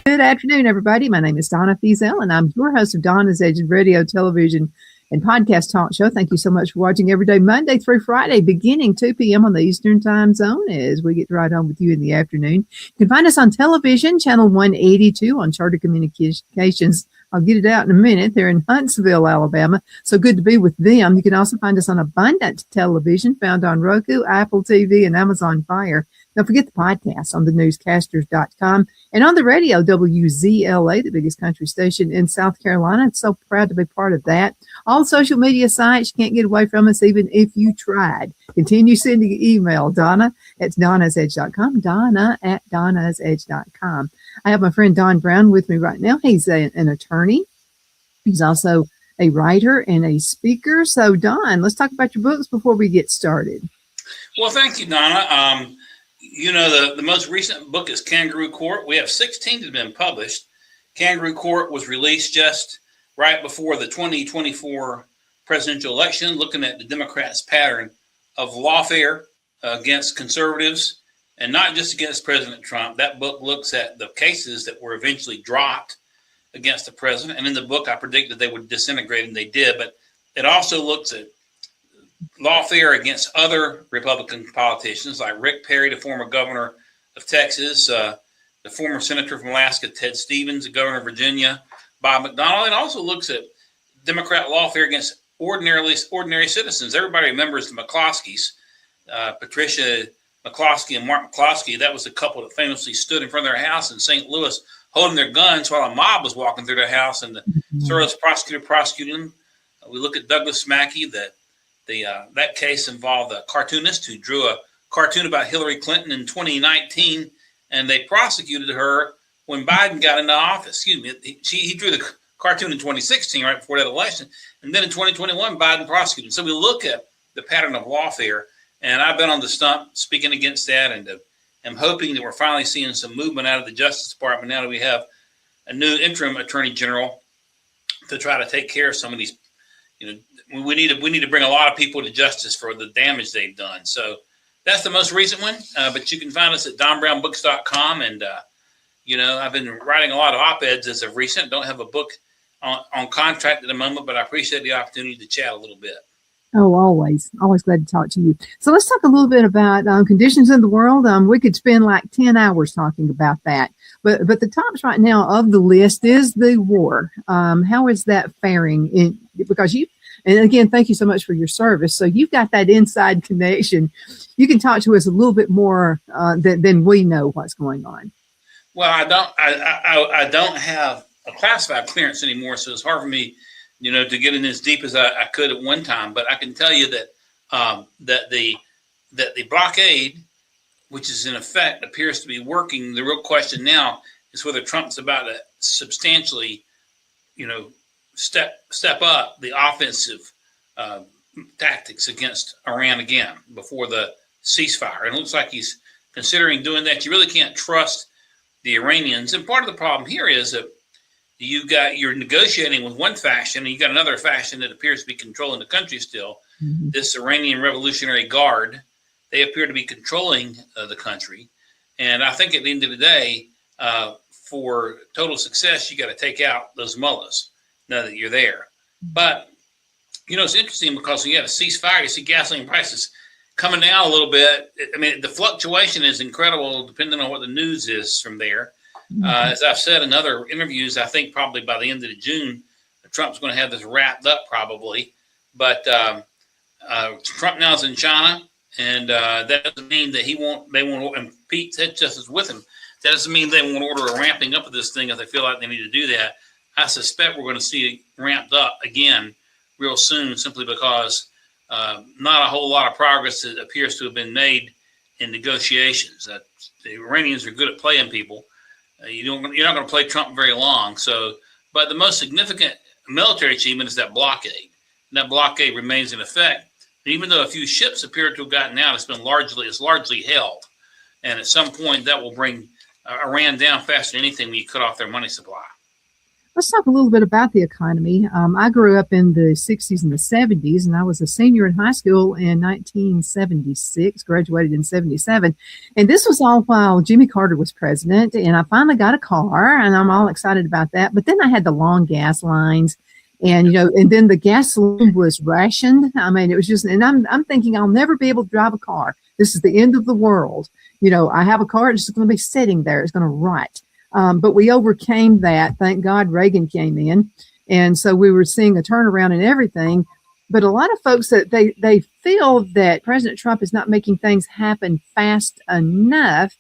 Good afternoon, everybody. My name is Donna Feazell, and I'm your host of Donna's Edge radio, television, and podcast talk show. Thank you so much for watching every day, Monday through Friday, beginning 2 p.m. on the Eastern Time Zone as we get right on with you in the afternoon. You can find us on television, channel 182 on Charter Communications. I'll get it out in a minute. They're in Huntsville, Alabama. So good to be with them. You can also find us on Abundant Television, found on Roku, Apple TV, and Amazon Fire. Don't forget the podcast on thenewscasters.com and on the radio, WZLA, the biggest country station in South Carolina. It's so proud to be part of that. All social media sites, you can't get away from us even if you tried. Continue sending email, Donna at donnasedge.com, Donna at donnasedge.com. I have my friend Don Brown with me right now. He's an attorney. He's also a writer and a speaker. So, Don, let's talk about your books before we get started. Well, thank you, Donna. You know, the most recent book is Kangaroo Court. We have 16 that have been published. Kangaroo Court was released just right before the 2024 presidential election, looking at the Democrats' pattern of lawfare against conservatives, and not just against President Trump. That book looks at the cases that were eventually dropped against the president. And in the book, I predicted they would disintegrate, and they did. But it also looks at lawfare against other Republican politicians like Rick Perry, the former governor of Texas, the former senator from Alaska, Ted Stevens, the governor of Virginia, Bob McDonnell. It also looks at Democrat lawfare against ordinary citizens. Everybody remembers the McCloskeys, Patricia McCloskey and Mark McCloskey. That was the couple that famously stood in front of their house in St. Louis holding their guns while a mob was walking through their house, and the Soros prosecutor prosecuted them. We look at Douglas Mackey. That case involved a cartoonist who drew a cartoon about Hillary Clinton in 2019, and they prosecuted her when Biden got into office. He drew the cartoon in 2016, right before that election, and then in 2021, Biden prosecuted. So we look at the pattern of lawfare, and I've been on the stump speaking against that, and I'm hoping that we're finally seeing some movement out of the Justice Department now that we have a new interim Attorney General to try to take care of some of these. We need to bring a lot of people to justice for the damage they've done. So that's the most recent one. But you can find us at donbrownbooks.com. And, I've been writing a lot of op-eds as of recent. Don't have a book on contract at the moment, but I appreciate the opportunity to chat a little bit. Oh, always glad to talk to you. So let's talk a little bit about conditions in the world. We could spend like 10 hours talking about that. But the tops right now of the list is the war. How is that faring? And again, thank you so much for your service. So you've got that inside connection. You can talk to us a little bit more than we know what's going on. Well, I don't have a classified clearance anymore, so it's hard for me, to get in as deep as I could at one time. But I can tell you that that the blockade, which is in effect, appears to be working. The real question now is whether Trump's about to substantially, step up the offensive tactics against Iran again before the ceasefire. And it looks like he's considering doing that. You really can't trust the Iranians. And part of the problem here is that you're negotiating with one faction, and you got another faction that appears to be controlling the country still. Mm-hmm. This Iranian Revolutionary Guard, they appear to be controlling the country. And I think at the end of the day, for total success, you got to take out those mullahs now that you're there. But, it's interesting because when you have a ceasefire, you see gasoline prices coming down a little bit. I mean, the fluctuation is incredible depending on what the news is from there. As I've said in other interviews, I think probably by the end of June, Trump's going to have this wrapped up probably. But Trump now is in China, and that doesn't mean that they won't, and Pete said just as with him, that doesn't mean they won't order a ramping up of this thing if they feel like they need to do that. I suspect we're going to see it ramped up again real soon, simply because not a whole lot of progress appears to have been made in negotiations. The Iranians are good at playing people. You're not going to play Trump very long. So, but the most significant military achievement is that blockade. And that blockade remains in effect. And even though a few ships appear to have gotten out, it's largely held. And at some point, that will bring Iran down faster than anything when you cut off their money supply. Let's talk a little bit about the economy. I grew up in the 60s and the 70s, and I was a senior in high school in 1976, graduated in 77. And this was all while Jimmy Carter was president, and I finally got a car, and I'm all excited about that. But then I had the long gas lines, and, and then the gasoline was rationed. I mean, it was just, and I'm thinking I'll never be able to drive a car. This is the end of the world. I have a car, it's just going to be sitting there. It's going to rot. But we overcame that. Thank God Reagan came in. And so we were seeing a turnaround in everything. But a lot of folks, that they feel that President Trump is not making things happen fast enough.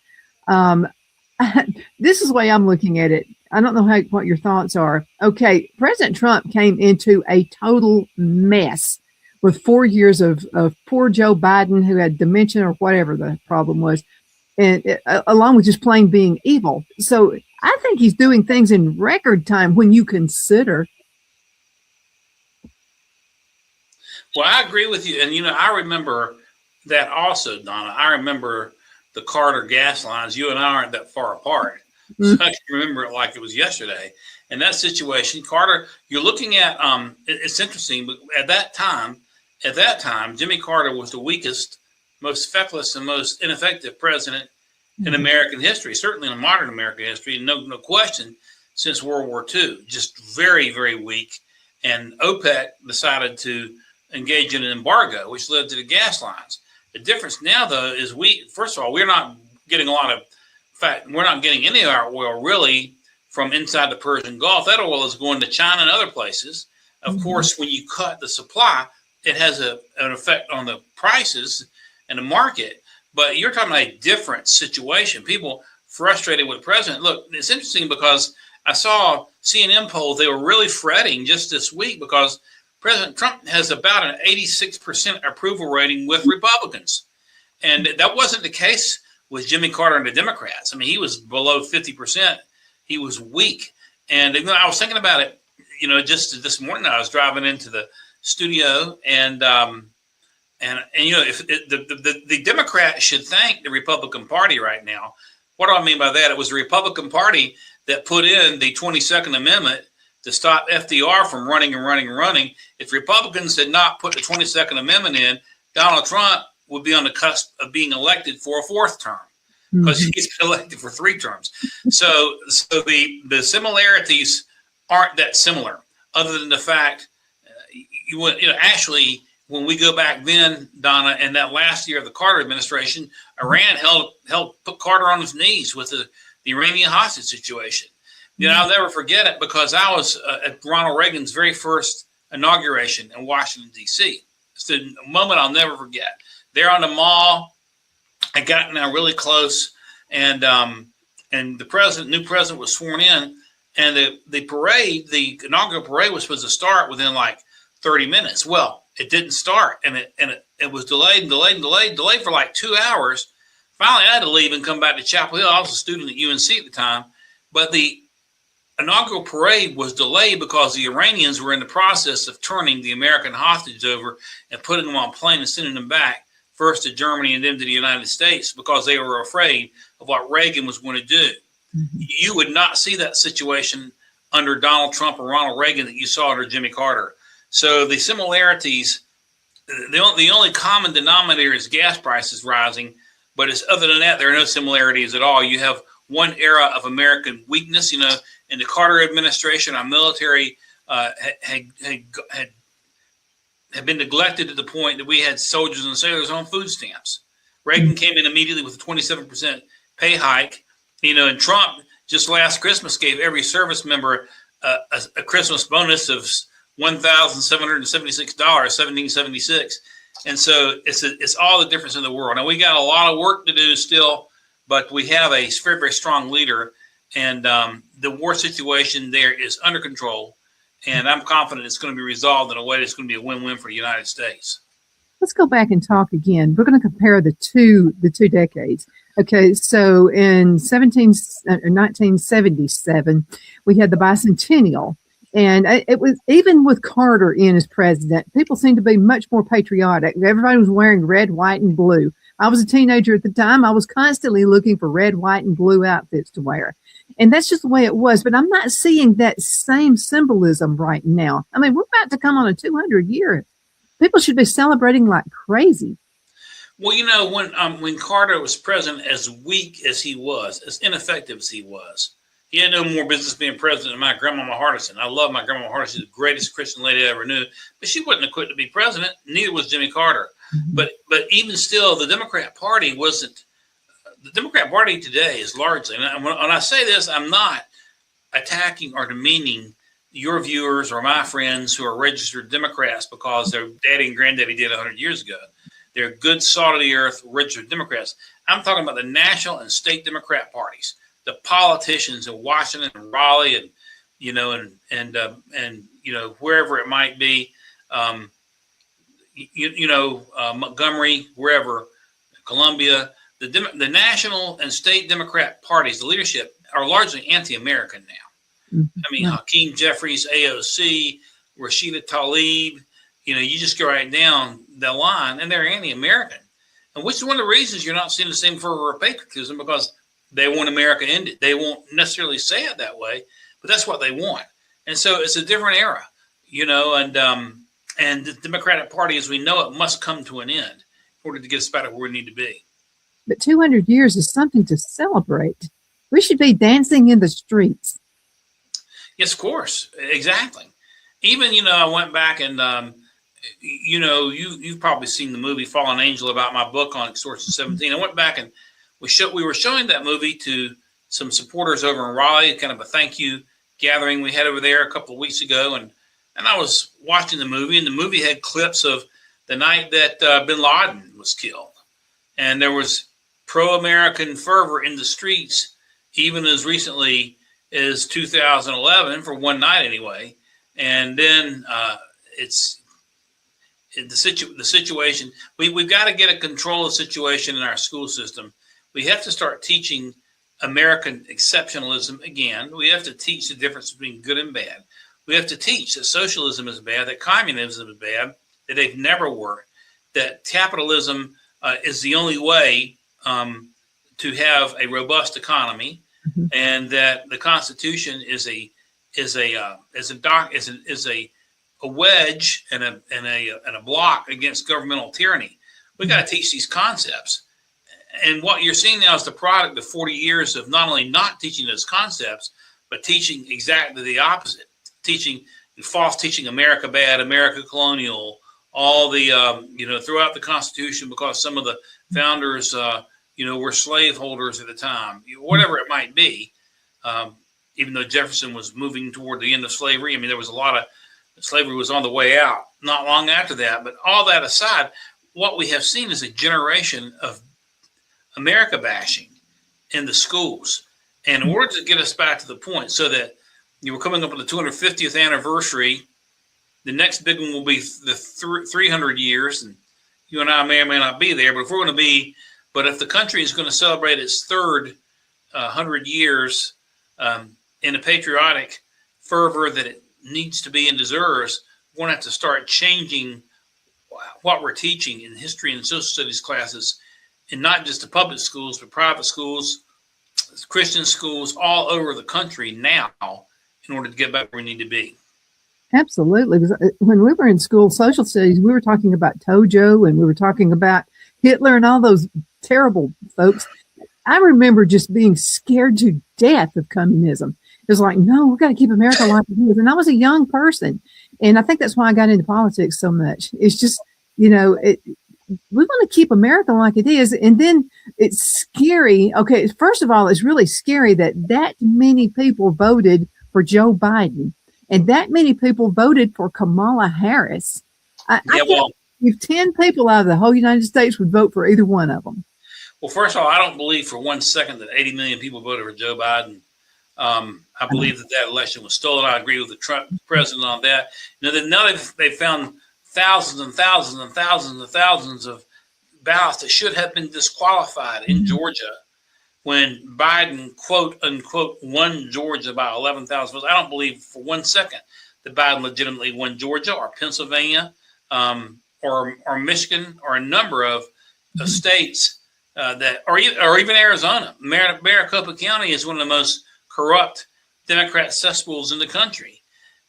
This is the way I'm looking at it. I don't know what your thoughts are. Okay, President Trump came into a total mess with 4 years of poor Joe Biden, who had dementia or whatever the problem was, and along with just plain being evil. So I think he's doing things in record time when you consider. Well, I agree with you. And, I remember that also, Donna. I remember the Carter gas lines. You and I aren't that far apart. Mm-hmm. So I can remember it like it was yesterday. And that situation, Carter, you're looking at, it's interesting, but at that time, Jimmy Carter was the weakest, most feckless, and most ineffective president in American history, certainly in modern American history, no question, since World War II. Just very, very weak. And OPEC decided to engage in an embargo, which led to the gas lines. The difference now, though, is first of all, we're not getting we're not getting any of our oil really from inside the Persian Gulf. That oil is going to China and other places. Of course, when you cut the supply, it has an effect on the prices and the market. But you're talking about a different situation. People frustrated with the president. Look, it's interesting because I saw CNN polls. They were really fretting just this week because President Trump has about an 86% approval rating with Republicans. And that wasn't the case with Jimmy Carter and the Democrats. I mean, he was below 50%. He was weak. And I was thinking about it, just this morning. I was driving into the studio and if the Democrats should thank the Republican Party right now. What do I mean by that? It was the Republican Party that put in the 22nd Amendment to stop FDR from running. If Republicans had not put the 22nd Amendment in, Donald Trump would be on the cusp of being elected for a fourth term because he's been elected for 3 terms. So the similarities aren't that similar, other than the fact actually. When we go back then, Donna, and that last year of the Carter administration, Iran put Carter on his knees with the Iranian hostage situation. I'll never forget it because I was at Ronald Reagan's very first inauguration in Washington, D.C. It's a moment I'll never forget. There on the mall, I got now really close, and the new president was sworn in, and the parade, the inaugural parade, was supposed to start within like 30 minutes. Well, it didn't start, and it was delayed for like 2 hours. Finally, I had to leave and come back to Chapel Hill. I was a student at UNC at the time, but the inaugural parade was delayed because the Iranians were in the process of turning the American hostages over and putting them on a plane and sending them back, first to Germany and then to the United States, because they were afraid of what Reagan was going to do. You would not see that situation under Donald Trump or Ronald Reagan that you saw under Jimmy Carter. So the similarities, the only common denominator is gas prices rising, but other than that, there are no similarities at all. You have one era of American weakness. In the Carter administration, our military had been neglected to the point that we had soldiers and sailors on food stamps. Reagan came in immediately with a 27% pay hike. And Trump just last Christmas gave every service member a Christmas bonus of $1,776, $1,776. And so it's all the difference in the world. Now, we got a lot of work to do still, but we have a very, very strong leader. And the war situation there is under control. And I'm confident it's going to be resolved in a way that's going to be a win-win for the United States. Let's go back and talk again. We're going to compare the two decades. Okay, so in 1977, we had the bicentennial. And it was even with Carter in as president, people seemed to be much more patriotic. Everybody was wearing red, white, and blue. I was a teenager at the time. I was constantly looking for red, white, and blue outfits to wear. And that's just the way it was. But I'm not seeing that same symbolism right now. I mean, we're about to come on a 200 year. People should be celebrating like crazy. Well, when Carter was president, as weak as he was, as ineffective as he was, he had no more business being president than my grandmama Hardison. I love my grandmama Hardison. She's the greatest Christian lady I ever knew, but she wouldn't have quit to be president. Neither was Jimmy Carter. Mm-hmm. But even still, the Democrat Party wasn't. The Democrat Party today is largely, and when I say this, I'm not attacking or demeaning your viewers or my friends who are registered Democrats because their daddy and granddaddy did 100 years ago. They're good, salt of the earth, registered Democrats. I'm talking about the national and state Democrat parties, the politicians in Washington and Raleigh and wherever it might be, Montgomery, wherever, Columbia. The national and state Democrat parties, the leadership, are largely anti-American now. Mm-hmm. I mean, Hakeem Jeffries, AOC, Rashida Tlaib, you just go right down the line, and they're anti-American. And which is one of the reasons you're not seeing the same fervor of patriotism, because they want America ended. They won't necessarily say it that way, but that's what they want. And so it's a different era, and the Democratic Party, as we know it, must come to an end in order to get us back to where we need to be. But 200 years is something to celebrate. We should be dancing in the streets. Yes, of course. Exactly. Even, I went back and, you've probably seen the movie Fallen Angel about my book on Extortion 17. I went back and we were showing that movie to some supporters over in Raleigh, kind of a thank you gathering we had over there a couple of weeks ago. And I was watching the movie, and the movie had clips of the night that bin Laden was killed. And there was pro-American fervor in the streets, even as recently as 2011, for one night anyway. And then it's the situation. We've got to get a control of the situation in our school system. We have to start teaching American exceptionalism again. We have to teach the difference between good and bad. We have to teach that socialism is bad, that communism is bad, that they've never worked, that capitalism is the only way to have a robust economy, mm-hmm. and that the Constitution is a wedge and a block against governmental tyranny. We got to teach these concepts. And what you're seeing now is the product of 40 years of not only not teaching those concepts, but teaching exactly the opposite, teaching America bad, America colonial, all the, throughout the Constitution, because some of the founders, were slaveholders at the time, whatever it might be. Even though Jefferson was moving toward the end of slavery, I mean, there was a lot of slavery was on the way out not long after that. But all that aside, what we have seen is a generation of America bashing in the schools. And in order to get us back to the point, so that we're coming up on the 250th anniversary, the next big one will be the 300 years, and you and I may or may not be there. But if the country is going to celebrate its third 100 years in a patriotic fervor that it needs to be and deserves, we're going to have to start changing what we're teaching in history and social studies classes, and not just the public schools, but private schools, Christian schools all over the country now, in order to get back where we need to be. Absolutely. When we were in school, social studies, we were talking about Tojo, and we were talking about Hitler and all those terrible folks. I remember just being scared to death of communism. It was like, no, we've got to keep America like it is. And I was a young person. And I think that's why I got into politics so much. It's just, we want to keep America like it is. And then it's scary. Okay, first of all, it's really scary that many people voted for Joe Biden. And that many people voted for Kamala Harris. If 10 people out of the whole United States would vote for either one of them. Well, first of all, I don't believe for 1 second that 80 million people voted for Joe Biden. I believe that election was stolen. I agree with the Trump president on that. Now they've found thousands and thousands and thousands and thousands of ballots that should have been disqualified in Georgia when Biden, quote unquote, won Georgia by 11,000 votes. I don't believe for 1 second that Biden legitimately won Georgia or Pennsylvania or Michigan or a number of states or even Arizona. Maricopa County is one of the most corrupt Democrat cesspools in the country.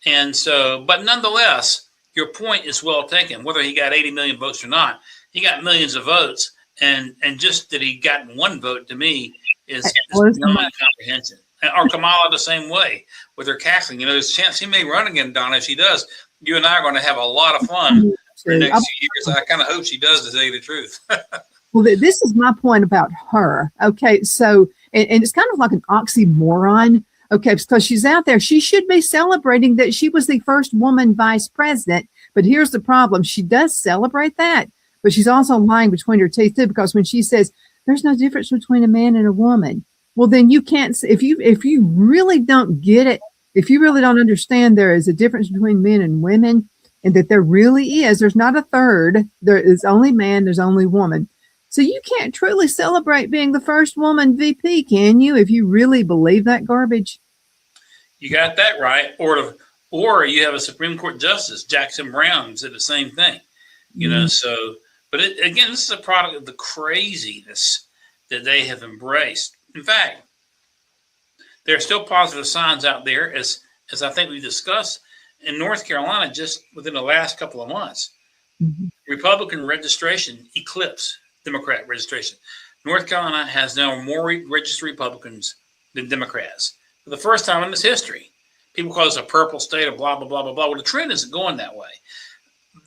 And so, but nonetheless, your point is well taken. Whether he got 80 million votes or not, he got millions of votes. And just that he got one vote, to me, is beyond comprehension. Or Kamala the same way with her cackling. There's a chance he may run again, Donna. If she does, you and I are going to have a lot of fun for the next few years. I kind of hope she does, to tell you the truth. Well, this is my point about her. Okay, so, and it's kind of like an oxymoron. Okay, because she's out there. She should be celebrating that she was the first woman vice president. But here's the problem. She does celebrate that, but she's also lying between her teeth too, because when she says there's no difference between a man and a woman, well, then you can't, if you really don't get it, if you really don't understand there is a difference between men and women, and that there really is, there's not a third, there is only man, there's only woman. So you can't truly celebrate being the first woman VP, can you, if you really believe that garbage? You got that right. Or you have a Supreme Court Justice, Jackson Brown, said the same thing. So, but again, this is a product of the craziness that they have embraced. In fact, there are still positive signs out there, as I think we discussed in North Carolina just within the last couple of months. Republican registration eclipsed Democrat registration. North Carolina has now more registered Republicans than Democrats for the first time in its history. People call this a purple state, or blah, blah, blah, blah, blah. Well, the trend isn't going that way.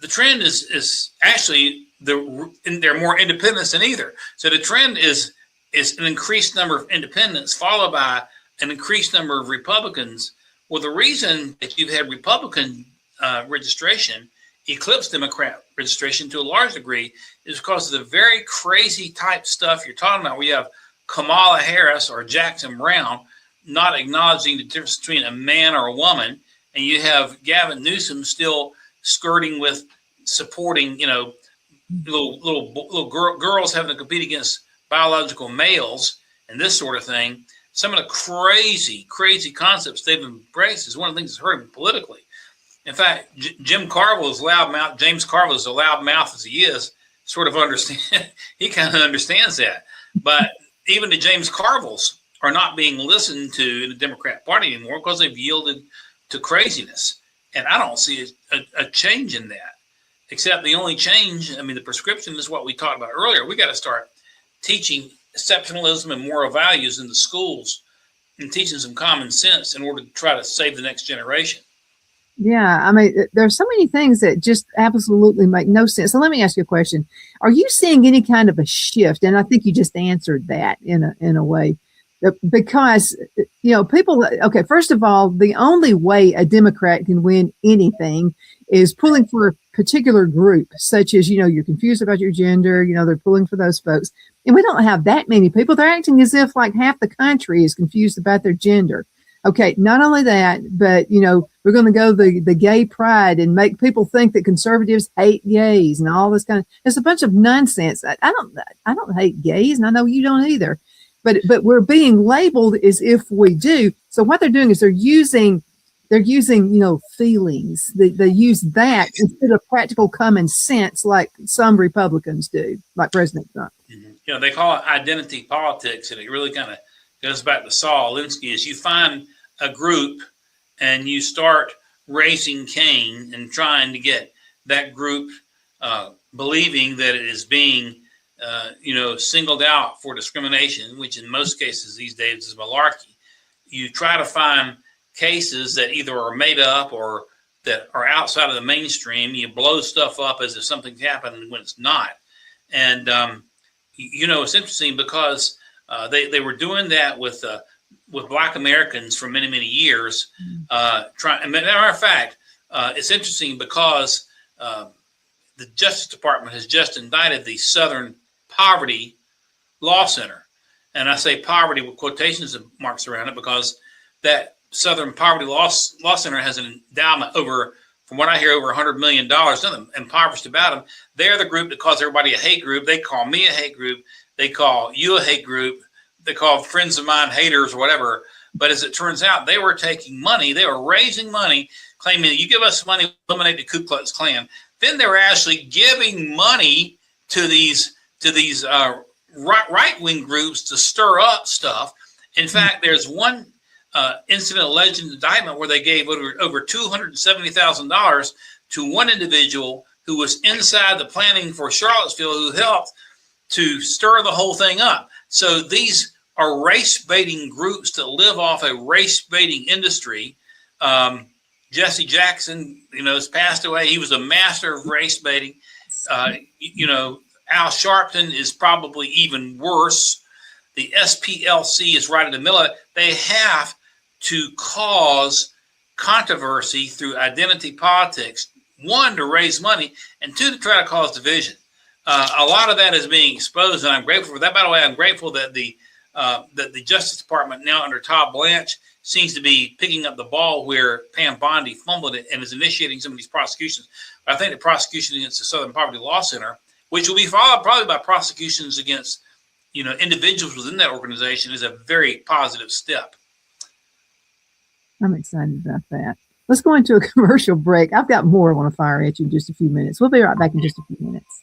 The trend is actually they're more independents than either. So the trend is an increased number of independents followed by an increased number of Republicans. Well, the reason that you've had Republican registration eclipse Democrat registration to a large degree is because of the very crazy type stuff you're talking about. We have Kamala Harris or Jackson Brown not acknowledging the difference between a man or a woman, and you have Gavin Newsom still skirting with supporting, little girls having to compete against biological males and this sort of thing. Some of the crazy concepts they've embraced is one of the things that's hurt them politically. In fact, James Carville, as loud mouth as he is, sort of understand. He kind of understands that. But even the James Carvilles are not being listened to in the Democrat Party anymore because they've yielded to craziness. And I don't see a change in that, except the only change, the prescription is what we talked about earlier. We got to start teaching exceptionalism and moral values in the schools and teaching some common sense in order to try to save the next generation. Yeah, there's so many things that just absolutely make no sense. So let me ask you a question. Are you seeing any kind of a shift? And I think you just answered that in a way. Because, people, okay, first of all, the only way a Democrat can win anything is pulling for a particular group, such as, you're confused about your gender, they're pulling for those folks. And we don't have that many people. They're acting as if like half the country is confused about their gender. Okay, not only that, but, we're going to go the gay pride and make people think that conservatives hate gays and all this it's a bunch of nonsense. I don't hate gays, and I know you don't either. But we're being labeled as if we do. So what they're doing is they're using feelings. They use that instead of practical common sense, like some Republicans do, like President Trump. Mm-hmm. They call it identity politics, and it really kind of goes back to Saul Alinsky. Is you find a group and you start raising Cain and trying to get that group believing that it is being singled out for discrimination, which in most cases these days is malarkey. You try to find cases that either are made up or that are outside of the mainstream. You blow stuff up as if something's happened when it's not. And, it's interesting because they were doing that with Black Americans for many, many years. As a matter of fact, it's interesting because the Justice Department has just indicted the Southern Poverty Law Center. And I say poverty with quotations marks around it because that Southern Poverty Law Center has an endowment from what I hear, over $100 million. Nothing impoverished about them. They're the group that calls everybody a hate group. They call me a hate group. They call you a hate group. they call friends of mine haters or whatever. But as it turns out, they were taking money. They were raising money, claiming, you give us money, eliminate the Ku Klux Klan. Then they were actually giving money to these right-wing groups to stir up stuff. In fact, there's one incident alleged indictment where they gave over $270,000 to one individual who was inside the planning for Charlottesville, who helped to stir the whole thing up. So these are race-baiting groups that live off a race-baiting industry. Jesse Jackson, has passed away. He was a master of race-baiting. Al Sharpton is probably even worse. The SPLC is right in the middle of it. They have to cause controversy through identity politics, one, to raise money, and two, to try to cause division. A lot of that is being exposed, and I'm grateful for that. By the way, I'm grateful that the Justice Department, now under Todd Blanche, seems to be picking up the ball where Pam Bondi fumbled it and is initiating some of these prosecutions. But I think the prosecution against the Southern Poverty Law Center, which will be followed probably by prosecutions against individuals within that organization, is a very positive step. I'm excited about that. Let's go into a commercial break. I've got more I want to fire at you in just a few minutes. We'll be right back in just a few minutes.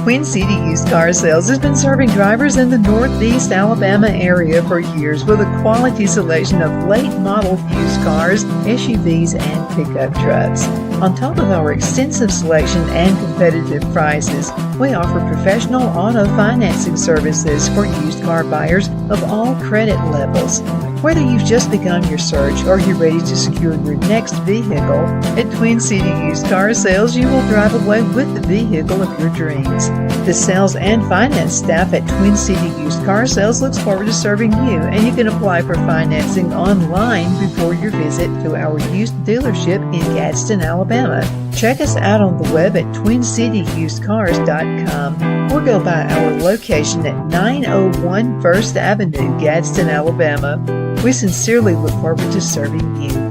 Queen City Used Car Sales has been serving drivers in the Northeast Alabama area for years with a quality selection of late model used cars, SUVs, and pickup trucks. On top of our extensive selection and competitive prices, we offer professional auto financing services for used car buyers of all credit levels. Whether you've just begun your search or you're ready to secure your next vehicle, at Twin City Used Car Sales, you will drive away with the vehicle of your dreams. The sales and finance staff at Twin City Used Car Sales looks forward to serving you, and you can apply for financing online before your visit to our used dealership in Gadsden, Alabama. Check us out on the web at twincityusedcars.com or go by our location at 901 First Avenue, Gadsden, Alabama. We sincerely look forward to serving you.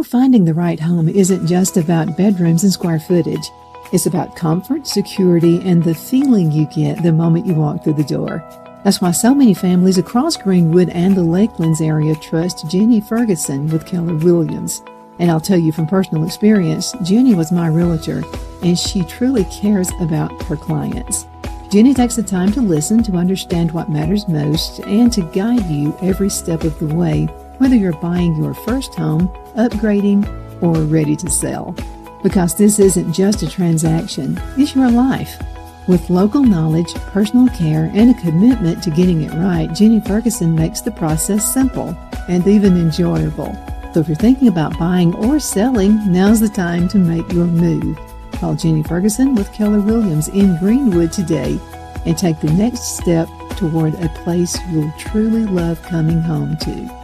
Finding the right home isn't just about bedrooms and square footage. It's about comfort, security, and the feeling you get the moment you walk through the door. That's why so many families across Greenwood and the Lakelands area trust Jenny Ferguson with Keller Williams. And I'll tell you from personal experience, Jenny was my realtor, and she truly cares about her clients. Jenny takes the time to listen, to understand what matters most, and to guide you every step of the way, whether you're buying your first home, upgrading, or ready to sell. Because this isn't just a transaction, it's your life. With local knowledge, personal care, and a commitment to getting it right, Jenny Ferguson makes the process simple and even enjoyable. So if you're thinking about buying or selling, now's the time to make your move. Call Jenny Ferguson with Keller Williams in Greenwood today and take the next step toward a place you'll truly love coming home to.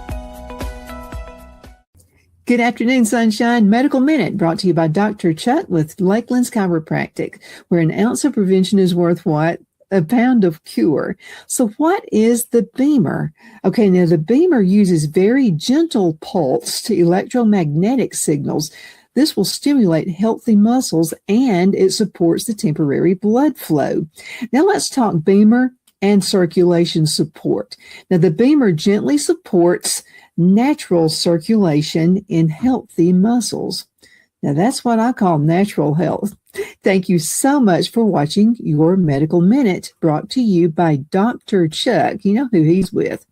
Good afternoon, Sunshine. Medical Minute brought to you by Dr. Chuck with Lakelands Chiropractic, where an ounce of prevention is worth what? A pound of cure. So what is the Beamer? Okay, now the Beamer uses very gentle pulse to electromagnetic signals. This will stimulate healthy muscles and it supports the temporary blood flow. Now let's talk Beamer and circulation support. Now the Beamer gently supports natural circulation in healthy muscles. Now that's what I call natural health. Thank you so much for watching your Medical Minute, brought to you by Dr. Chuck. You know who he's with.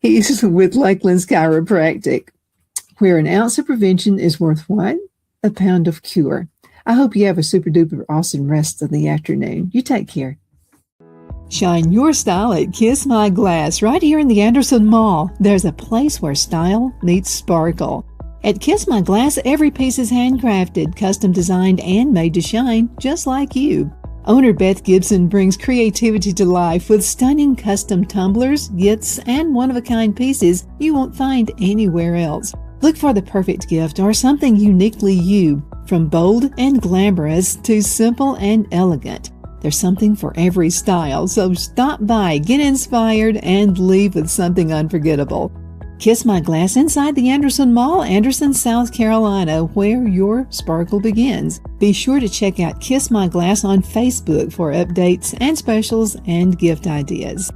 He's with Lakelands Chiropractic, where an ounce of prevention is worth what? A pound of cure. I hope you have a super duper awesome rest of the afternoon. You take care. Shine your style at Kiss My Glass right here in the Anderson Mall. There's a place where style meets sparkle. At Kiss My Glass, every piece is handcrafted, custom designed, and made to shine just like you. Owner Beth Gibson brings creativity to life with stunning custom tumblers, gifts, and one-of-a-kind pieces you won't find anywhere else. Look for the perfect gift or something uniquely you, from bold and glamorous to simple and elegant. There's something for every style, so stop by, get inspired, and leave with something unforgettable. Kiss My Glass inside the Anderson Mall, Anderson, South Carolina, where your sparkle begins. Be sure to check out Kiss My Glass on Facebook for updates and specials and gift ideas.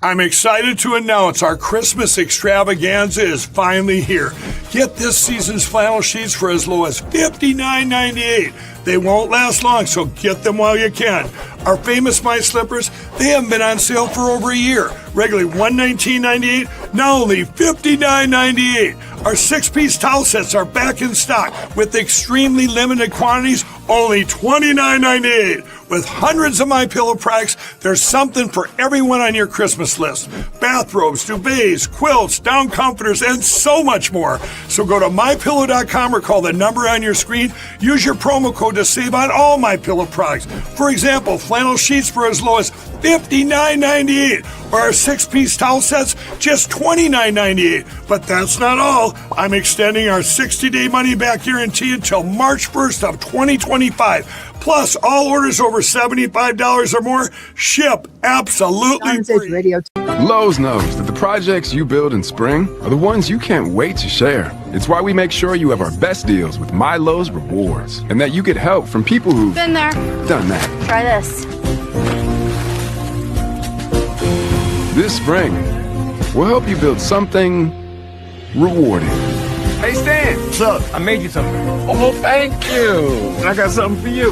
I'm excited to announce our Christmas extravaganza is finally here. Get this season's flannel sheets for as low as $59.98. They won't last long, so get them while you can. Our famous My Slippers, they haven't been on sale for over a year. Regularly $119.98, now only $59.98. Our 6-piece towel sets are back in stock with extremely limited quantities, only $29.98. With hundreds of MyPillow products, there's something for everyone on your Christmas list. Bathrobes, duvets, quilts, down comforters, and so much more. So go to MyPillow.com or call the number on your screen. Use your promo code to save on all MyPillow products. For example, flannel sheets for as low as $59.98, or our 6-piece towel sets, just $29.98. But that's not all. I'm extending our 60-day money-back guarantee until March 1st of 2025. Plus, all orders over $75 or more ship absolutely free. Lowe's knows that the projects you build in spring are the ones you can't wait to share. It's why we make sure you have our best deals with My Lowe's Rewards, and that you get help from people who've been there, done that. Try this. This spring, we'll help you build something rewarding. Hey, Stan. What's up? I made you something. Oh, thank you. And I got something for you.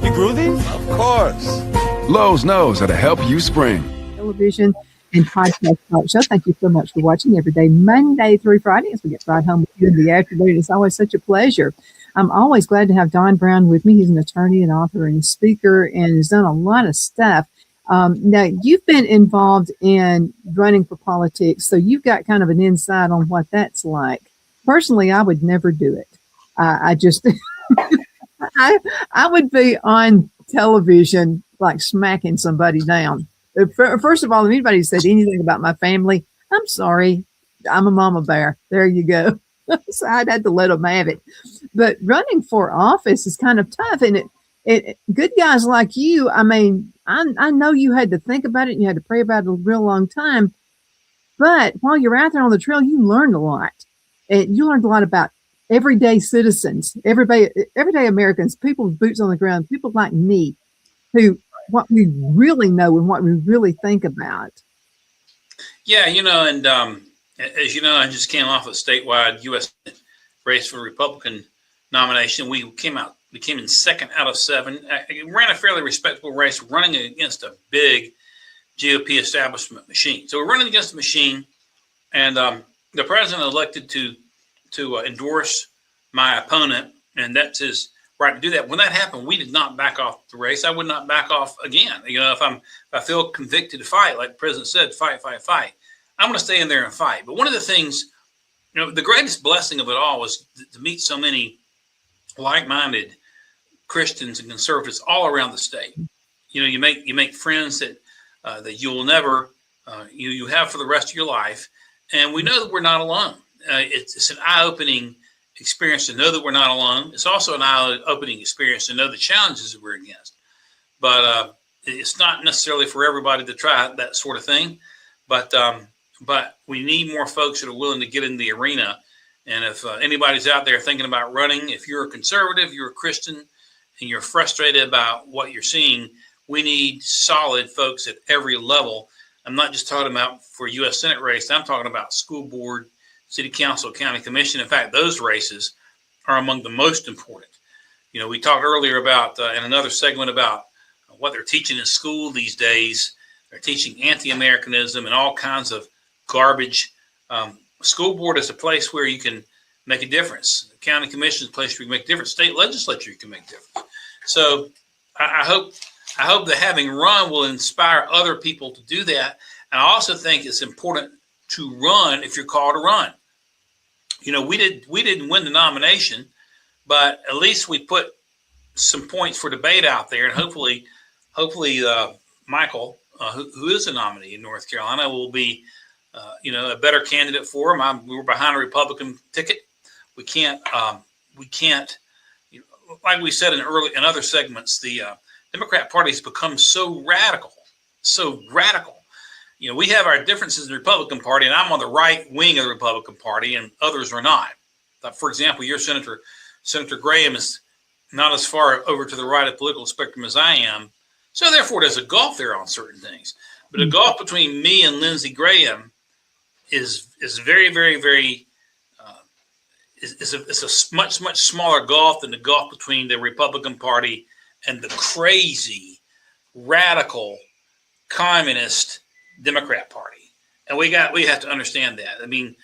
You grew these? Of course. Lowe's knows how to help you spring. Television and podcast talk show. Thank you so much for watching every day, Monday through Friday, as we get right home with you in the afternoon. It's always such a pleasure. I'm always glad to have Don Brown with me. He's an attorney, an author, and a speaker, and has done a lot of stuff. Now, you've been involved in running for politics, so you've got kind of an insight on what that's like. Personally, I would never do it. I just, I would be on television like smacking somebody down. First of all, if anybody said anything about my family, I'm sorry. I'm a mama bear. There you go. So I'd had to let them have it. But running for office is kind of tough. And it good guys like you, I mean, I know you had to think about it and you had to pray about it a real long time. But while you're out there on the trail, you learned a lot. And you learned a lot about everyday citizens, everyday Americans, people with boots on the ground, people like me, who what we really know and what we really think about. Yeah, and as you know, I just came off a statewide U.S. race for Republican nomination. We came in second out of 7. Ran a fairly respectable race, running against a big GOP establishment machine. So we're running against the machine, and the president elected to endorse my opponent, and that's his right to do that. When that happened, we did not back off the race. I would not back off again. If I feel convicted to fight, like the president said, fight, I'm going to stay in there and fight. But one of the things, the greatest blessing of it all was to meet so many like-minded Christians and conservatives all around the state. You make friends that you will never you have for the rest of your life. And we know that we're not alone. It's an eye-opening experience to know that we're not alone. It's also an eye-opening experience to know the challenges that we're against. But it's not necessarily for everybody to try that sort of thing. But we need more folks that are willing to get in the arena. And if anybody's out there thinking about running, if you're a conservative, you're a Christian, and you're frustrated about what you're seeing, we need solid folks at every level. I'm not just talking about for U.S. Senate race. I'm talking about school board, city council, county commission. In fact, those races are among the most important. We talked earlier about in another segment about what they're teaching in school these days. They're teaching anti-Americanism and all kinds of garbage. School board is a place where you can make a difference. The county commission is a place where you can make a difference. State legislature, you can make a difference. So I hope that having run will inspire other people to do that. And I also think it's important to run if you're called to run. We didn't win the nomination, but at least we put some points for debate out there, and hopefully, Michael, who is a nominee in North Carolina, will be, a better candidate for him. We were behind a Republican ticket We can't. Like we said in other segments, the Democrat Party has become so radical. We have our differences in the Republican Party, and I'm on the right wing of the Republican Party, and others are not. For example, your Senator Graham is not as far over to the right of the political spectrum as I am. So therefore, there's a gulf there on certain things. But a gulf between me and Lindsey Graham is very, very, very is a much smaller gulf than the gulf between the Republican Party and the crazy, radical, communist Democrat Party. And we have to understand that. I mean,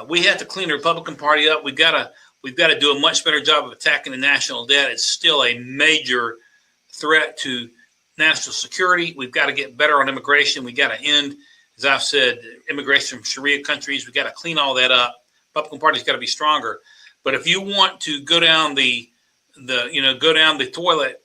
we have to clean the Republican Party up. We've got to do a much better job of attacking the national debt. It's still a major threat to national security. We've got to get better on immigration. We got to end, as I've said, immigration from Sharia countries. We got to clean all that up. Republican Party's got to be stronger. But if you want to go down the toilet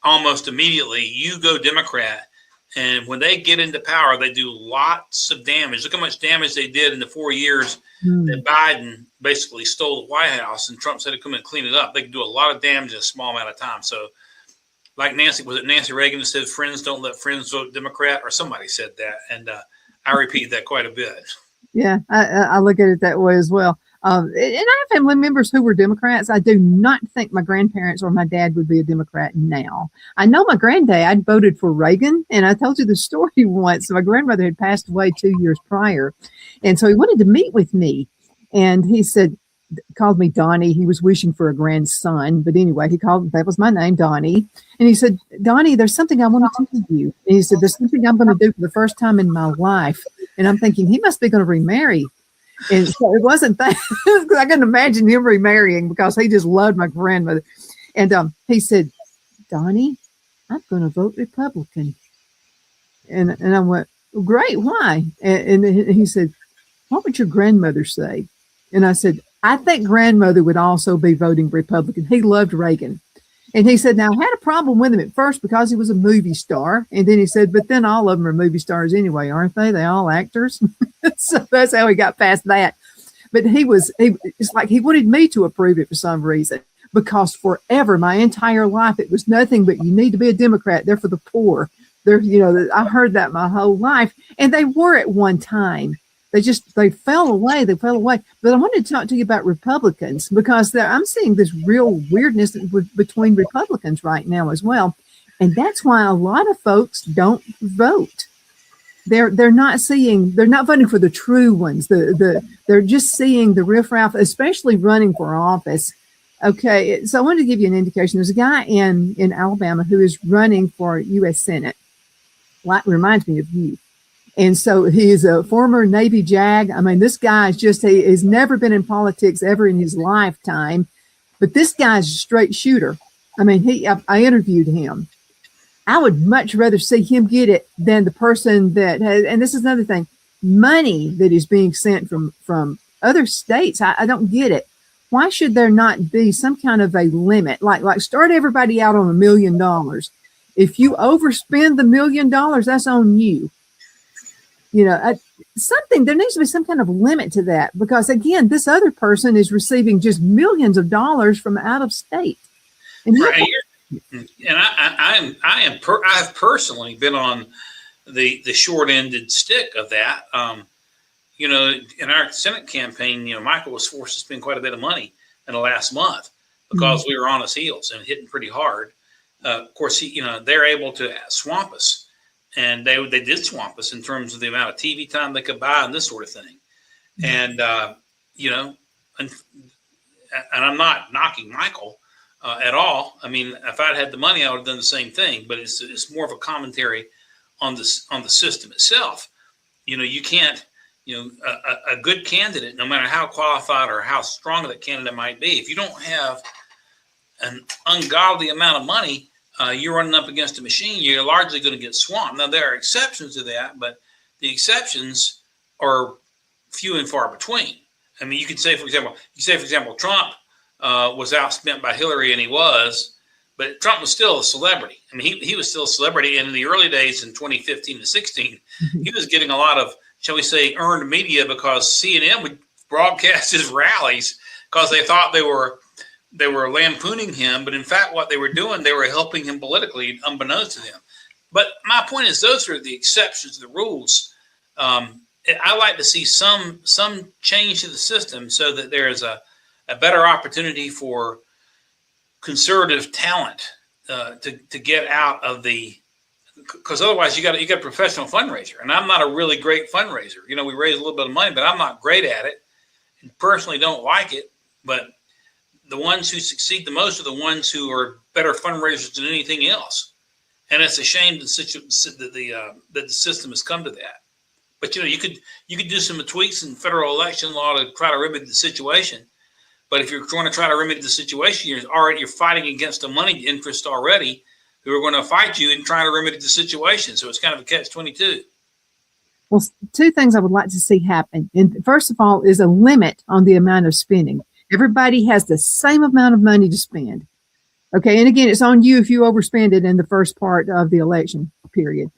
almost immediately, you go Democrat. And when they get into power, they do lots of damage. Look how much damage they did in the 4 years that Biden basically stole the White House, and Trump said to come in and clean it up. They can do a lot of damage in a small amount of time. So, like Nancy Reagan that said, "Friends don't let friends vote Democrat," or somebody said that, and I repeat that quite a bit. Yeah, I look at it that way as well. And I have family members who were Democrats. I do not think my grandparents or my dad would be a Democrat now. I know my granddad voted for Reagan, and I told you the story once. My grandmother had passed away 2 years prior, and so he wanted to meet with me, and he called me Donnie. He was wishing for a grandson, but anyway, that was my name, Donnie. And he said, "Donnie, there's something I want to tell you." And he said, "There's something I'm going to do for the first time in my life." And I'm thinking he must be going to remarry. And so it wasn't that. I couldn't imagine him remarrying because he just loved my grandmother. And he said, "Donnie, I'm going to vote Republican." And I went, "Well, great, why?" And he said, "What would your grandmother say?" And I said, "I think grandmother would also be voting Republican." He loved Reagan. And he said, now I had a problem with him at first because he was a movie star. And then he said, but then all of them are movie stars anyway, aren't they? They all actors. So that's how he got past that. But it's like he wanted me to approve it for some reason, because forever, my entire life, it was nothing but you need to be a Democrat. They're for the poor. I heard that my whole life. And they were at one time. They fell away. But I wanted to talk to you about Republicans, because I'm seeing this real weirdness between Republicans right now as well. And that's why a lot of folks don't vote. They're not voting for the true ones. They're just seeing the riffraff, especially running for office. Okay, so I wanted to give you an indication. There's a guy in Alabama who is running for U.S. Senate. Reminds me of you. And so he's a former Navy JAG. I mean, this guy he's never been in politics ever in his lifetime, but this guy's a straight shooter. I mean, I interviewed him. I would much rather see him get it than the person that has, and this is another thing, money that is being sent from other states. I don't get it. Why should there not be some kind of a limit? Like start everybody out on $1 million. If you overspend the $1 million, that's on you. There needs to be some kind of limit to that, because again, this other person is receiving just millions of dollars from out of state. And right. And I have personally been on the short-ended stick of that. In our Senate campaign, Michael was forced to spend quite a bit of money in the last month because we were on his heels and hitting pretty hard. Of course, they're able to swamp us. And they did swamp us in terms of the amount of TV time they could buy and this sort of thing. And, and I'm not knocking Michael at all. I mean, if I'd had the money, I would have done the same thing. But it's more of a commentary on the system itself. You can't, a good candidate, no matter how qualified or how strong that candidate might be, if you don't have an ungodly amount of money, you're running up against a machine, you're largely going to get swamped. Now, there are exceptions to that, but the exceptions are few and far between. I mean, you could say, for example, Trump was outspent by Hillary, and he was, but Trump was still a celebrity. I mean, he was still a celebrity. And in the early days in 2015 to 16, he was getting a lot of, shall we say, earned media, because CNN would broadcast his rallies because they thought they were lampooning him, but in fact, what they were doing, they were helping him politically, unbeknownst to them. But my point is, those are the exceptions to the rules. I like to see some change to the system so that there is a better opportunity for conservative talent to get out of the, because otherwise you got a professional fundraiser, and I'm not a really great fundraiser. We raise a little bit of money, but I'm not great at it, and personally don't like it. But the ones who succeed the most are the ones who are better fundraisers than anything else. And it's a shame that the system has come to that. But you could do some tweaks in federal election law to try to remedy the situation. But if you're trying to remedy the situation, you're fighting against a money interest already, who are going to fight you and try to remedy the situation. So it's kind of a catch-22. Well, two things I would like to see happen. And first of all is a limit on the amount of spending. Everybody has the same amount of money to spend. Okay. And again, it's on you if you overspend it in the first part of the election period.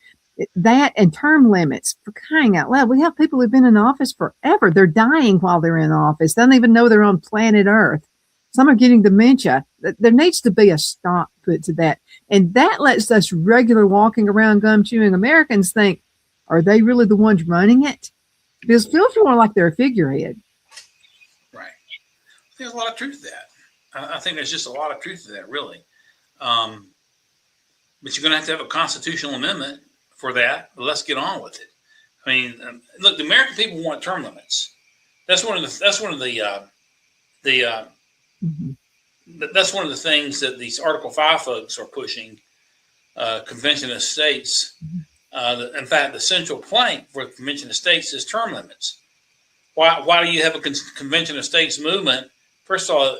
That and term limits, for crying out loud. We have people who've been in office forever. They're dying while they're in office. They don't even know they're on planet Earth. Some are getting dementia. There needs to be a stop put to that. And that lets us regular walking around gum chewing Americans think, are they really the ones running it? Because it feels more like they're a figurehead. Right. There's a lot of truth to that. I think there's just a lot of truth to that, really. But you're going to have a constitutional amendment for that. But let's get on with it. I mean, look, the American people want term limits. That's one of the things that these Article 5 folks are pushing. Convention of States. In fact, the central plank for the Convention of States is term limits. Why do you have a Convention of States movement? First of all,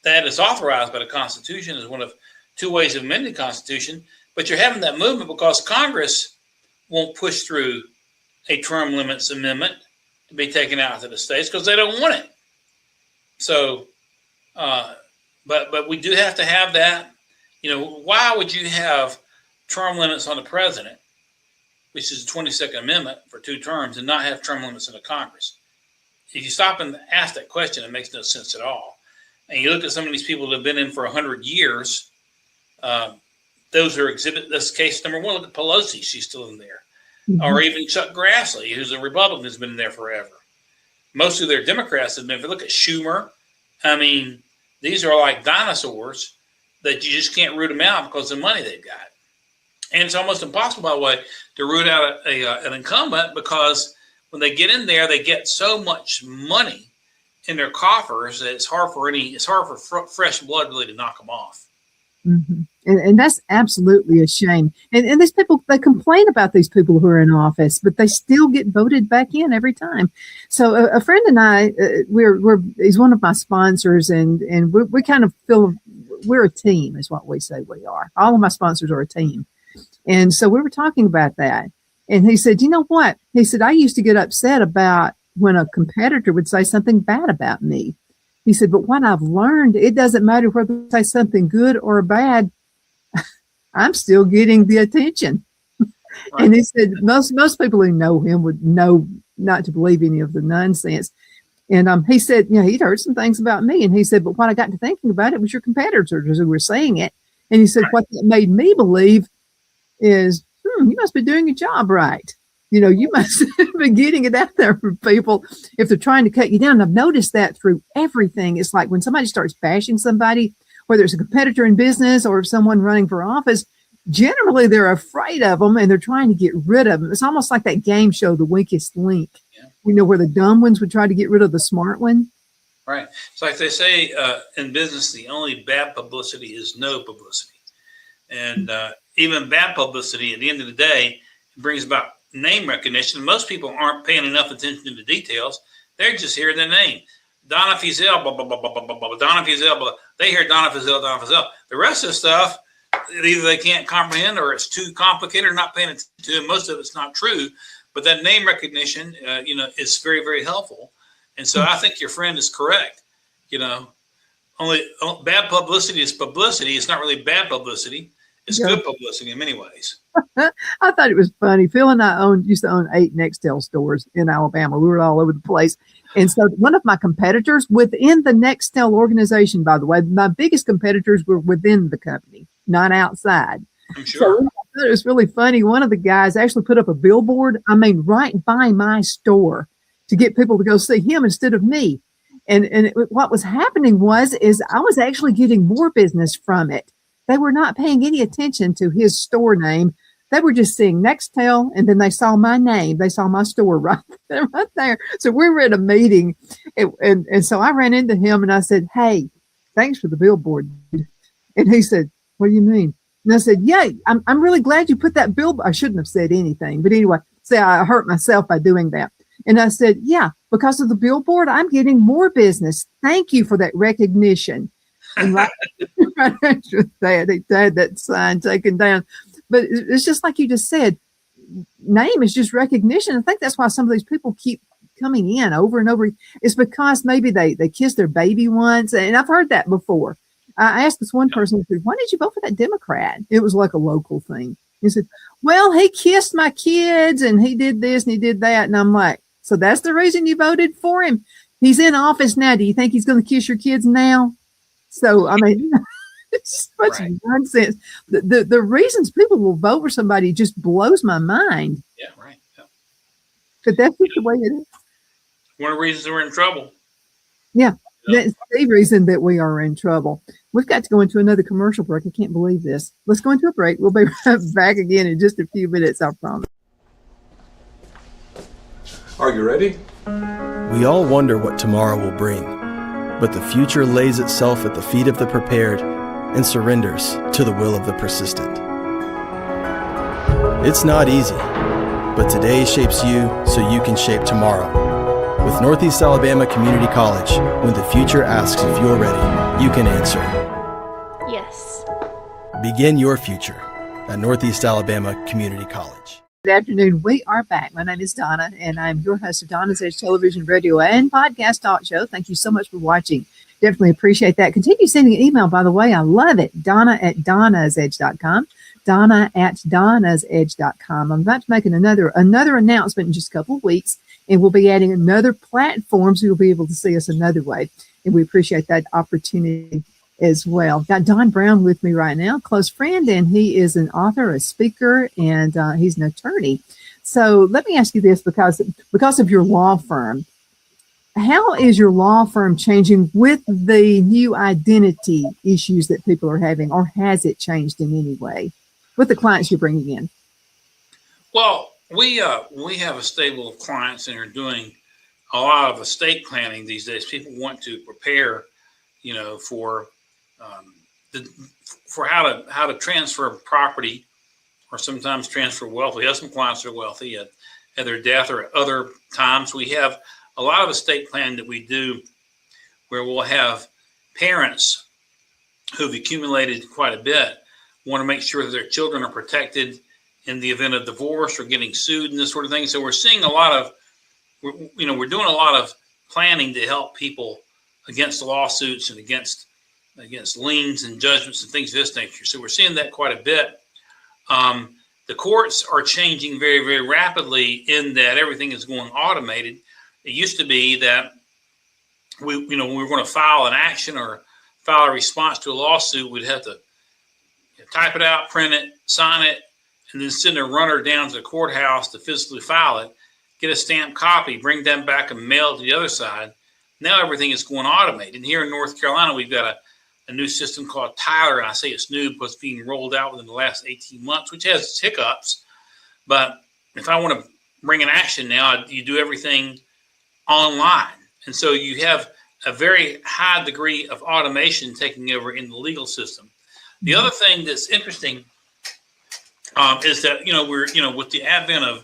that is authorized by the Constitution as one of two ways of amending the Constitution. But you're having that movement because Congress won't push through a term limits amendment to be taken out to the states because they don't want it. So, but we do have to have that. Why would you have term limits on the president, which is the 22nd Amendment for 2 terms, and not have term limits in the Congress? If you stop and ask that question, it makes no sense at all. And you look at some of these people that have been in for 100 years, that's case number one. Look at Pelosi, she's still in there. Mm-hmm. Or even Chuck Grassley, who's a Republican, has been in there forever. Most of their Democrats have been. If you look at Schumer, I mean, these are like dinosaurs that you just can't root them out because of the money they've got. And it's almost impossible, by the way, to root out an incumbent because when they get in there, they get so much money in their coffers that it's hard for fresh blood really to knock them off. Mm-hmm. And that's absolutely a shame. And these people, they complain about these people who are in office, but they still get voted back in every time. So a friend and I, he's one of my sponsors, and we kind of feel we're a team, is what we say we are. All of my sponsors are a team. And so we were talking about that. And he said, you know what? He said, I used to get upset about when a competitor would say something bad about me. He said, but what I've learned, it doesn't matter whether they say something good or bad. I'm still getting the attention. Right. And he said, most people who know him would know not to believe any of the nonsense. And he said, he'd heard some things about me. And he said, but what I got to thinking about it was your competitors who were saying it. And he said, right. What that made me believe is, you must be doing your job right. You must be getting it out there for people if they're trying to cut you down. And I've noticed that through everything. It's like when somebody starts bashing somebody, whether it's a competitor in business or someone running for office, generally they're afraid of them and they're trying to get rid of them. It's almost like that game show, The Weakest Link, where the dumb ones would try to get rid of the smart one. Right. It's like they say in business, the only bad publicity is no publicity. And even bad publicity, at the end of the day, brings about name recognition. Most people aren't paying enough attention to the details. They're just hearing the name. Donna Feazell, blah, blah, blah, blah, blah, blah, Donna Feazell, blah. They hear Donna Feazell, Donna Feazell. The rest of the stuff, either they can't comprehend or it's too complicated or not paying attention to it. Most of it's not true. But that name recognition, is very, very helpful. And so I think your friend is correct. Only bad publicity is publicity. It's not really bad publicity. It's good publicity in many ways. I thought it was funny. Phil and I used to own 8 Nextel stores in Alabama. We were all over the place. And so one of my competitors within the Nextel organization, by the way, my biggest competitors were within the company, not outside. I'm sure. So I thought it was really funny. One of the guys actually put up a billboard, right by my store to get people to go see him instead of me. And what was happening is I was actually getting more business from it. They were not paying any attention to his store name. They were just seeing Nextel, and then they saw my name. They saw my store right there. So we were at a meeting, and so I ran into him, and I said, "Hey, thanks for the billboard." And he said, "What do you mean?" And I said, "Yeah, I'm really glad you put that billboard." I shouldn't have said anything, but anyway, I hurt myself by doing that. And I said, "Yeah, because of the billboard, I'm getting more business. Thank you for that recognition." And right after that, he had that sign taken down. But it's just like you just said, name is just recognition. I think that's why some of these people keep coming in over and over. It's because maybe they kissed their baby once. And I've heard that before. I asked this one person, I said, "Why did you vote for that Democrat?" It was like a local thing. He said, "Well, he kissed my kids and he did this and he did that." And I'm like, "So that's the reason you voted for him? He's in office now. Do you think he's going to kiss your kids now?" So, I mean, it's such nonsense. The reasons people will vote for somebody just blows my mind. Yeah, right. Yeah. But that's just the way it is. One of the reasons we're in trouble. Yeah, that's the reason that we are in trouble. We've got to go into another commercial break. I can't believe this. Let's go into a break. We'll be right back again in just a few minutes, I promise. Are you ready? We all wonder what tomorrow will bring, but the future lays itself at the feet of the prepared and surrenders to the will of the persistent. It's not easy, but today shapes you so you can shape tomorrow. With Northeast Alabama Community College, when the future asks if you're ready, you can answer yes. Begin your future at Northeast Alabama Community College. Good afternoon. We are back. My name is Donna, and I'm your host of Donna's Edge television, radio, and podcast talk show. Thank you so much for watching. Definitely appreciate that. Continue sending an email, by the way. I love it. Donna@donnasedge.com. Donna@donnasedge.com. I'm about to make another announcement in just a couple of weeks, and we'll be adding another platform so you'll be able to see us another way. And we appreciate that opportunity as well. Got Don Brown with me right now, close friend, and he is an author, a speaker, and he's an attorney. So let me ask you this, because of your law firm, how is your law firm changing with the new identity issues that people are having, or has it changed in any way with the clients you're bringing in? Well, we have a stable of clients and are doing a lot of estate planning these days. People want to prepare, for how to transfer property, or sometimes transfer wealth. We have some clients that are wealthy at their death or at other times. We have a lot of estate planning that we do where we'll have parents who've accumulated quite a bit want to make sure that their children are protected in the event of divorce or getting sued and this sort of thing. So we're seeing we're doing a lot of planning to help people against lawsuits and against liens and judgments and things of this nature. So we're seeing that quite a bit. The courts are changing very, very rapidly in that everything is going automated. It used to be that when we were going to file an action or file a response to a lawsuit, we'd have to type it out, print it, sign it, and then send a runner down to the courthouse to physically file it, get a stamped copy, bring them back and mail it to the other side. Now everything is going automated. And here in North Carolina, we've got a new system called Tyler, and I say it's new because it's being rolled out within the last 18 months, which has its hiccups. But if I want to bring an action now, you do everything online. And so you have a very high degree of automation taking over in the legal system. The other thing that's interesting is that, we're, with the advent of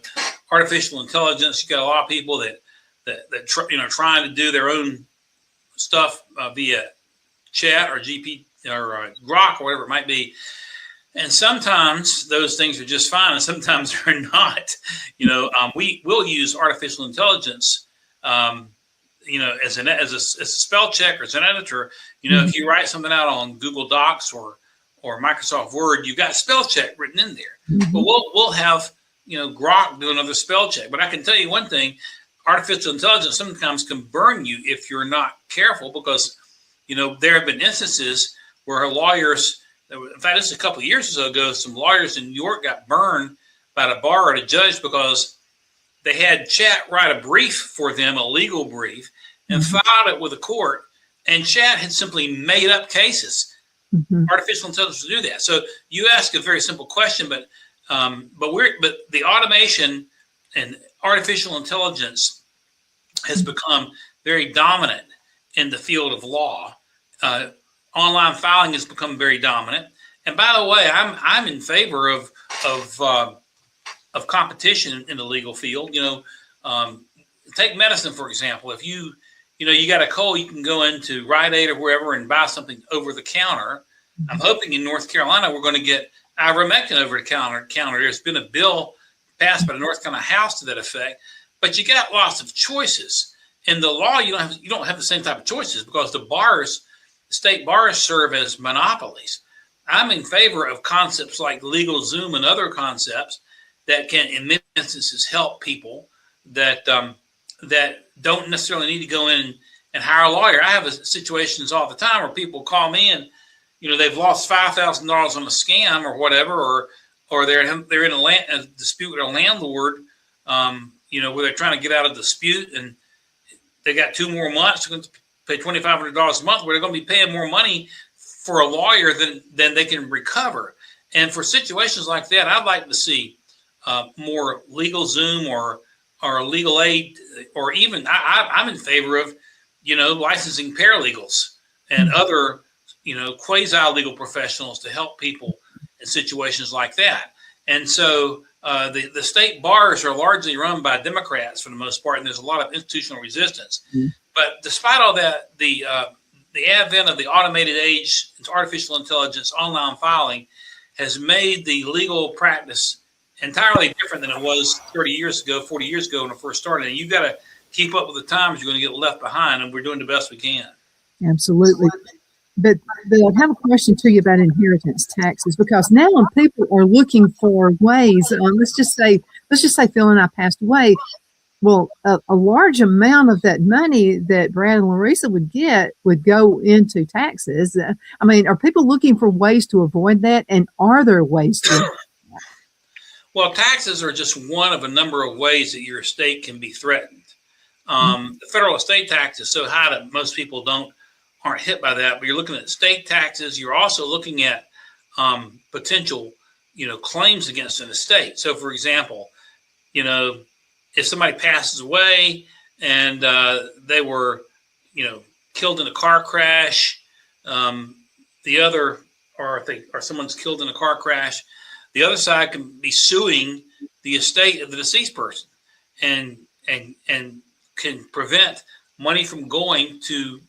artificial intelligence, you got a lot of people that trying to do their own stuff via chat or GP or Grok or whatever it might be. And sometimes those things are just fine, and sometimes they're not. We will use artificial intelligence, as a spell check or as an editor. If you write something out on Google Docs or or Microsoft Word, you've got spell check written in there. But we'll have, Grok do another spell check. But I can tell you one thing, artificial intelligence sometimes can burn you if you're not careful, because, there have been instances where lawyers, in fact, this is a couple of years ago, some lawyers in New York got burned by the bar or the judge because they had chat write a brief for them, a legal brief, and filed it with the court. And chat had simply made up cases. Artificial intelligence to do that. So you ask a very simple question, but the automation and artificial intelligence has become very dominant in the field of law. Online filing has become very dominant. And by the way, I'm in favor of competition in the legal field. Take medicine, for example. If you got a cold, you can go into Rite Aid or wherever and buy something over the counter. I'm hoping in North Carolina we're going to get ivermectin over the counter. There's been a bill passed by the North Carolina House to that effect, but you got lots of choices. In the law, you don't have the same type of choices, because the state bars serve as monopolies. I'm in favor of concepts like LegalZoom and other concepts that can, in many instances, help people that don't necessarily need to go in and hire a lawyer. I have situations all the time where people call me and they've lost $5,000 on a scam or whatever, or they're in a dispute with a landlord, where they're trying to get out of the dispute, and they got 2 more months to pay $2,500 a month, where they're going to be paying more money for a lawyer than they can recover. And for situations like that, I'd like to see more LegalZoom or legal aid, or even I'm in favor of, licensing paralegals and other, quasi-legal professionals to help people in situations like that. And so the state bars are largely run by Democrats for the most part, and there's a lot of institutional resistance. But despite all that, the advent of the automated age, artificial intelligence, online filing has made the legal practice entirely different than it was 30 years ago, 40 years ago when it first started. And you've got to keep up with the times. You're going to get left behind, and we're doing the best we can. Absolutely. But I have a question to you about inheritance taxes, because now when people are looking for ways, let's just say Phil and I passed away. Well, a large amount of that money that Brad and Larissa would get would go into taxes. Are people looking for ways to avoid that? And are there ways to? Well, taxes are just one of a number of ways that your estate can be threatened. The federal estate tax is so high that most people aren't hit by that. But you're looking at state taxes. You're also looking at potential, claims against an estate. So, for example, if somebody passes away and they were, killed in a car crash, or someone's killed in a car crash, the other side can be suing the estate of the deceased person, and can prevent money from going to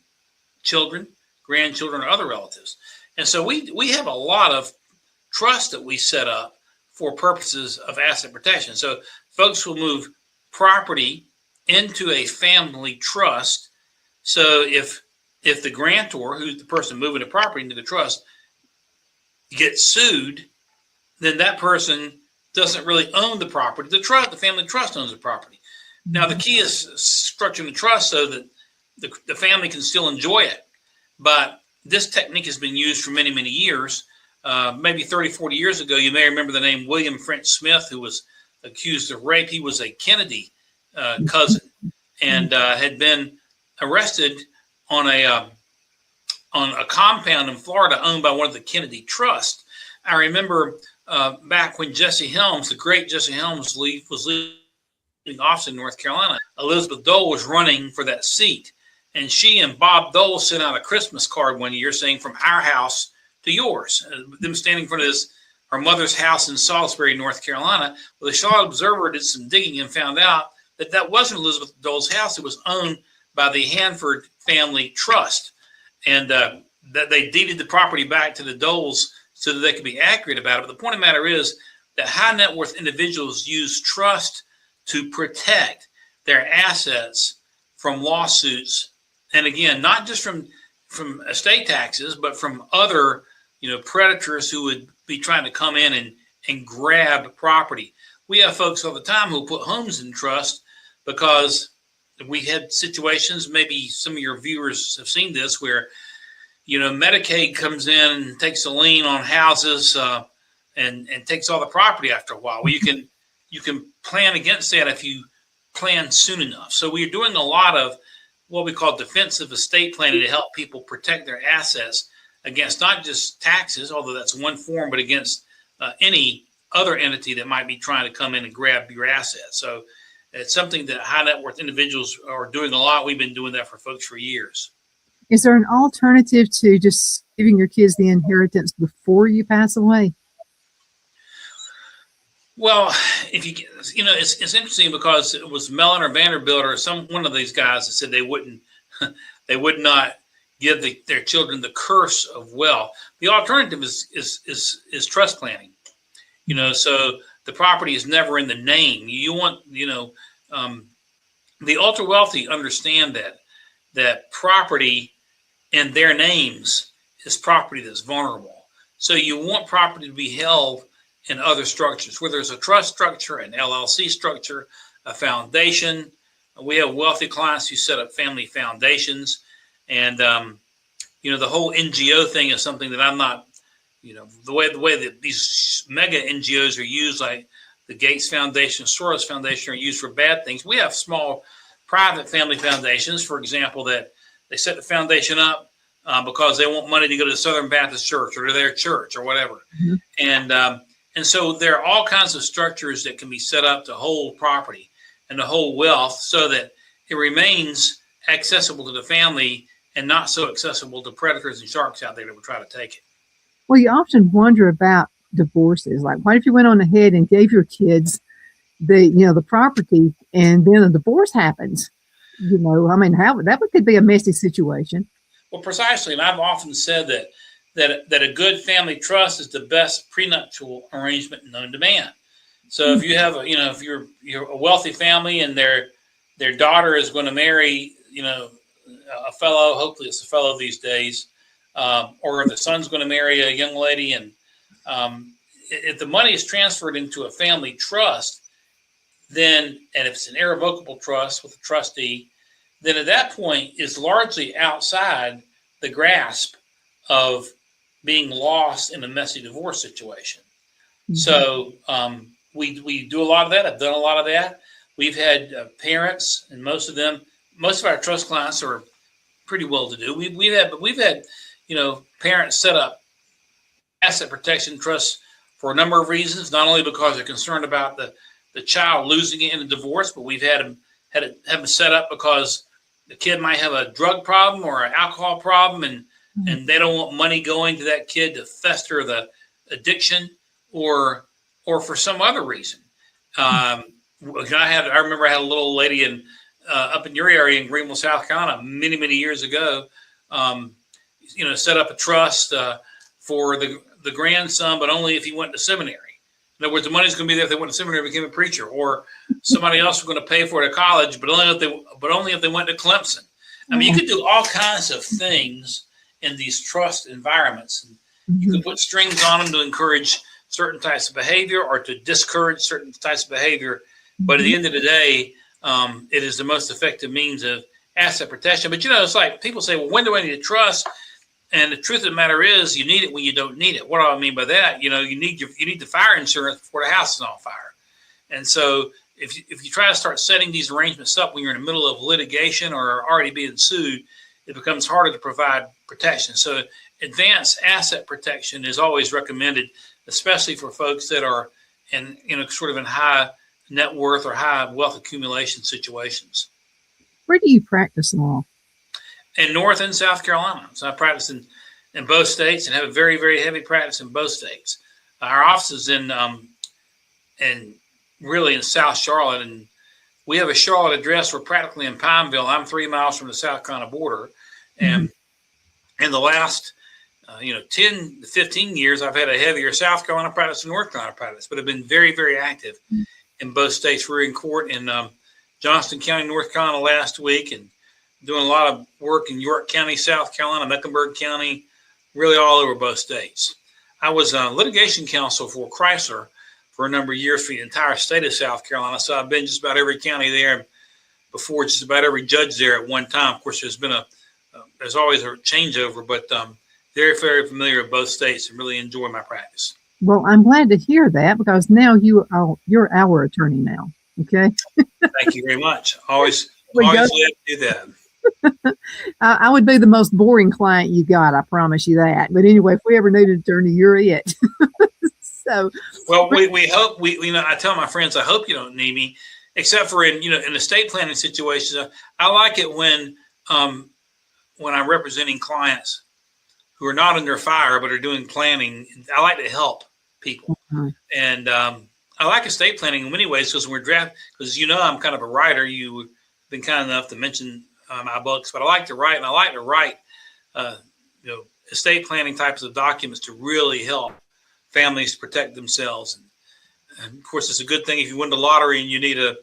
children, grandchildren, or other relatives. And so we have a lot of trust that we set up for purposes of asset protection. So folks will move property into a family trust. So if the grantor, who's the person moving the property into the trust, gets sued, then that person doesn't really own the property. The family trust owns the property. Now, the key is structuring the trust so that the family can still enjoy it. But this technique has been used for many, many years. Maybe 30, 40 years ago, you may remember the name William French Smith, who was accused of rape. He was a Kennedy cousin and had been arrested on a compound in Florida owned by one of the Kennedy Trust. I remember back when Jesse Helms, the great Jesse Helms, was leading office in North Carolina, Elizabeth Dole was running for that seat. And she and Bob Dole sent out a Christmas card one year saying, "From our house to yours." Them standing in front of her mother's house in Salisbury, North Carolina. Well, the Charlotte Observer did some digging and found out that wasn't Elizabeth Dole's house. It was owned by the Hanford Family Trust. And that they deeded the property back to the Doles so that they could be accurate about it. But the point of the matter is that high net worth individuals use trust to protect their assets from lawsuits. And again, not just from estate taxes, but from other predators who would be trying to come in and grab property. We have folks all the time who put homes in trust because we had situations, maybe some of your viewers have seen this, where, Medicaid comes in and takes a lien on houses and takes all the property after a while. Well, you can plan against that if you plan soon enough. So we're doing a lot of what we call defensive estate planning to help people protect their assets against not just taxes, although that's one form, but against any other entity that might be trying to come in and grab your assets. So it's something that high net worth individuals are doing a lot. We've been doing that for folks for years. Is there an alternative to just giving your kids the inheritance before you pass away? Well, if it's interesting because it was Mellon or Vanderbilt or one of these guys that said they would not give their children the curse of wealth. The alternative is trust planning. So the property is never in the name. You want, the ultra wealthy understand that property in their names is property that's vulnerable. So you want property to be held in other structures, whether it's a trust structure, an LLC structure, a foundation. We have wealthy clients who set up family foundations. And, the whole NGO thing is something that I'm not, the way that these mega NGOs are used, like the Gates Foundation, Soros Foundation, are used for bad things. We have small private family foundations, for example, that they set the foundation up because they want money to go to the Southern Baptist Church or to their church or whatever. Mm-hmm. And so there are all kinds of structures that can be set up to hold property and to hold wealth so that it remains accessible to the family and not so accessible to predators and sharks out there that would try to take it. Well, you often wonder about divorces. Like, what if you went on ahead and gave your kids the property and then a divorce happens? How that could be a messy situation. Well, precisely. And I've often said that a good family trust is the best prenuptial arrangement known to man. So if you have if you're a wealthy family and their daughter is going to marry, a fellow, hopefully it's a fellow these days, or the son's going to marry a young lady, and if the money is transferred into a family trust, then, and if it's an irrevocable trust with a trustee, then at that point is largely outside the grasp of being lost in a messy divorce situation. Mm-hmm. So we do a lot of that. I've done a lot of that. We've had parents, and most of our trust clients are pretty well to do. We've had parents set up asset protection trusts for a number of reasons, not only because they're concerned about the child losing it in a divorce, but we've had them set up because the kid might have a drug problem or an alcohol problem, and they don't want money going to that kid to fester the addiction or for some other reason. I remember I had a little lady up in your area in Greenville, South Carolina, many, many years ago, set up a trust for the grandson, but only if he went to seminary. In other words, the money's going to be there if they went to seminary and became a preacher, or somebody else was going to pay for it at college, but only if they went to Clemson. I mean, you could do all kinds of things in these trust environments. And you can put strings on them to encourage certain types of behavior or to discourage certain types of behavior. But at the end of the day, it is the most effective means of asset protection. But, it's like people say, well, when do I need to trust? And the truth of the matter is, you need it when you don't need it. What do I mean by that? You need the fire insurance before the house is on fire. And so if you try to start setting these arrangements up when you're in the middle of litigation or already being sued, it becomes harder to provide protection. So advanced asset protection is always recommended, especially for folks that are in sort of in high net worth or high wealth accumulation situations. Where do you practice law? In North and South Carolina. So I practice in both states and have a very, very heavy practice in both states. Our office is in South Charlotte, and we have a Charlotte address. We're practically in Pineville. I'm 3 miles from the South Carolina border. And in the last 10 to 15 years, I've had a heavier South Carolina practice and North Carolina practice, but I've been very, very active in both states. We were in court in Johnston County, North Carolina last week, and doing a lot of work in York County, South Carolina, Mecklenburg County, really all over both states. I was litigation counsel for Chrysler for a number of years for the entire state of South Carolina. So I've been just about every county there, before just about every judge there at one time. Of course, there's always a changeover, but very, very familiar with both states and really enjoy my practice. Well, I'm glad to hear that, because now you're our attorney now. Okay. Thank you very much. Always glad to do that. I would be the most boring client you got. I promise you that. But anyway, if we ever need an attorney, you're it. So, well, we hope I tell my friends, I hope you don't need me, except for in estate planning situations. I like it when I'm representing clients who are not under fire but are doing planning. I like to help people, and I like estate planning in many ways because because I'm kind of a writer. You've been kind enough to mention my books, but I like to write, and I like to write estate planning types of documents to really help families protect themselves. And of course, it's a good thing if you win the lottery and you need a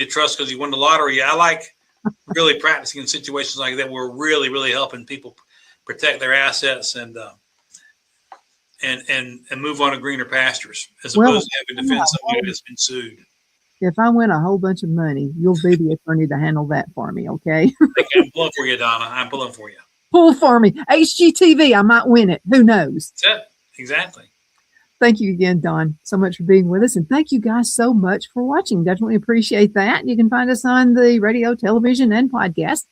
trust because you won the lottery. I like really practicing in situations like that where we're really, really helping people protect their assets and move on to greener pastures, as opposed to having to defend somebody that's been sued. If I win a whole bunch of money, you'll be the attorney to handle that for me, okay? I'm pulling for you, Donna. I'm pulling for you. Pull for me. HGTV, I might win it. Who knows? That's it. Exactly. Thank you again, Don, so much for being with us. And thank you guys so much for watching. Definitely appreciate that. You can find us on the radio, television, and podcast.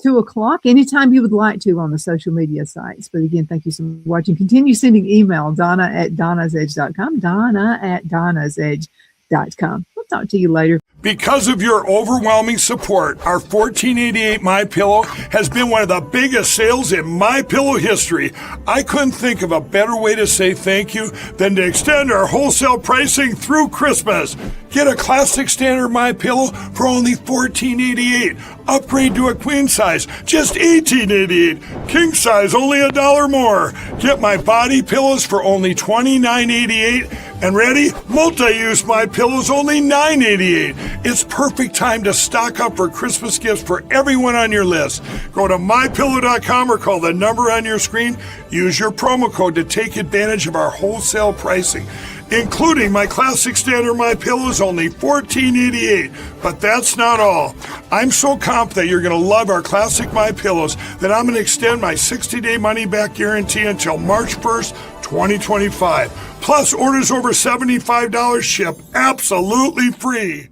2:00 anytime you would like to on the social media sites. But again, thank you so much for watching. Continue sending email, Donna@DonnasEdge.com, Donna@DonnasEdge.com. We'll talk to you later. Because of your overwhelming support, our 1488 MyPillow has been one of the biggest sales in MyPillow history. I couldn't think of a better way to say thank you than to extend our wholesale pricing through Christmas. Get a classic standard MyPillow for only $14.88. Upgrade to a queen size, just $18.88. King size, only $1 more. Get my body pillows for only $29.88. And ready? Multi-use MyPillows, only $9.88. It's perfect time to stock up for Christmas gifts for everyone on your list. Go to MyPillow.com or call the number on your screen. Use your promo code to take advantage of our wholesale pricing, including my classic standard MyPillows, only $14.88. But that's not all. I'm so confident you're going to love our classic MyPillows that I'm going to extend my 60-day money-back guarantee until March 1st, 2025. Plus, orders over $75 ship absolutely free.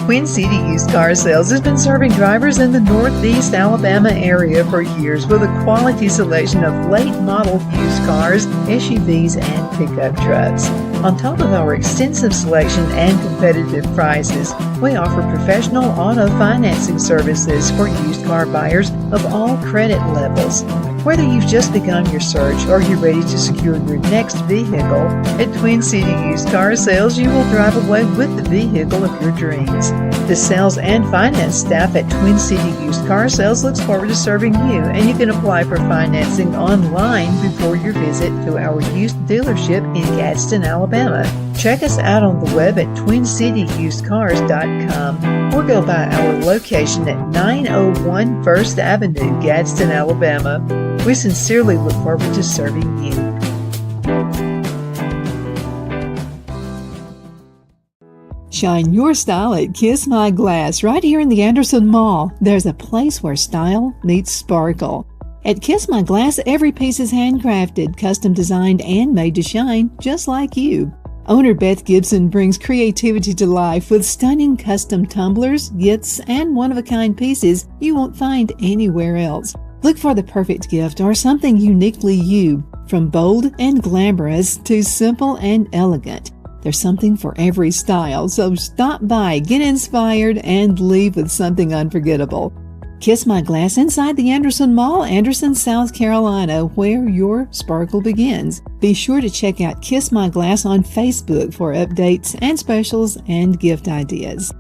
Queen City Used Car Sales has been serving drivers in the Northeast Alabama area for years with a quality selection of late model used cars, SUVs, and pickup trucks. On top of our extensive selection and competitive prices, we offer professional auto financing services for used car buyers of all credit levels. Whether you've just begun your search or you're ready to secure your next vehicle, at Twin City Used Car Sales, you will drive away with the vehicle of your dreams. The sales and finance staff at Twin City Used Car Sales looks forward to serving you, and you can apply for financing online before your visit to our used dealership in Gadsden, Alabama. Check us out on the web at TwinCityUsedCars.com or go by our location at 901 First Avenue, Gadsden, Alabama. We sincerely look forward to serving you. Shine your style at Kiss My Glass right here in the Anderson Mall. There's a place where style meets sparkle. At Kiss My Glass, every piece is handcrafted, custom designed, and made to shine just like you. Owner Beth Gibson brings creativity to life with stunning custom tumblers, gifts, and one-of-a-kind pieces you won't find anywhere else. Look for the perfect gift or something uniquely you, from bold and glamorous to simple and elegant. There's something for every style, so stop by, get inspired, and leave with something unforgettable. Kiss My Glass inside the Anderson Mall, Anderson, South Carolina, where your sparkle begins. Be sure to check out Kiss My Glass on Facebook for updates and specials and gift ideas.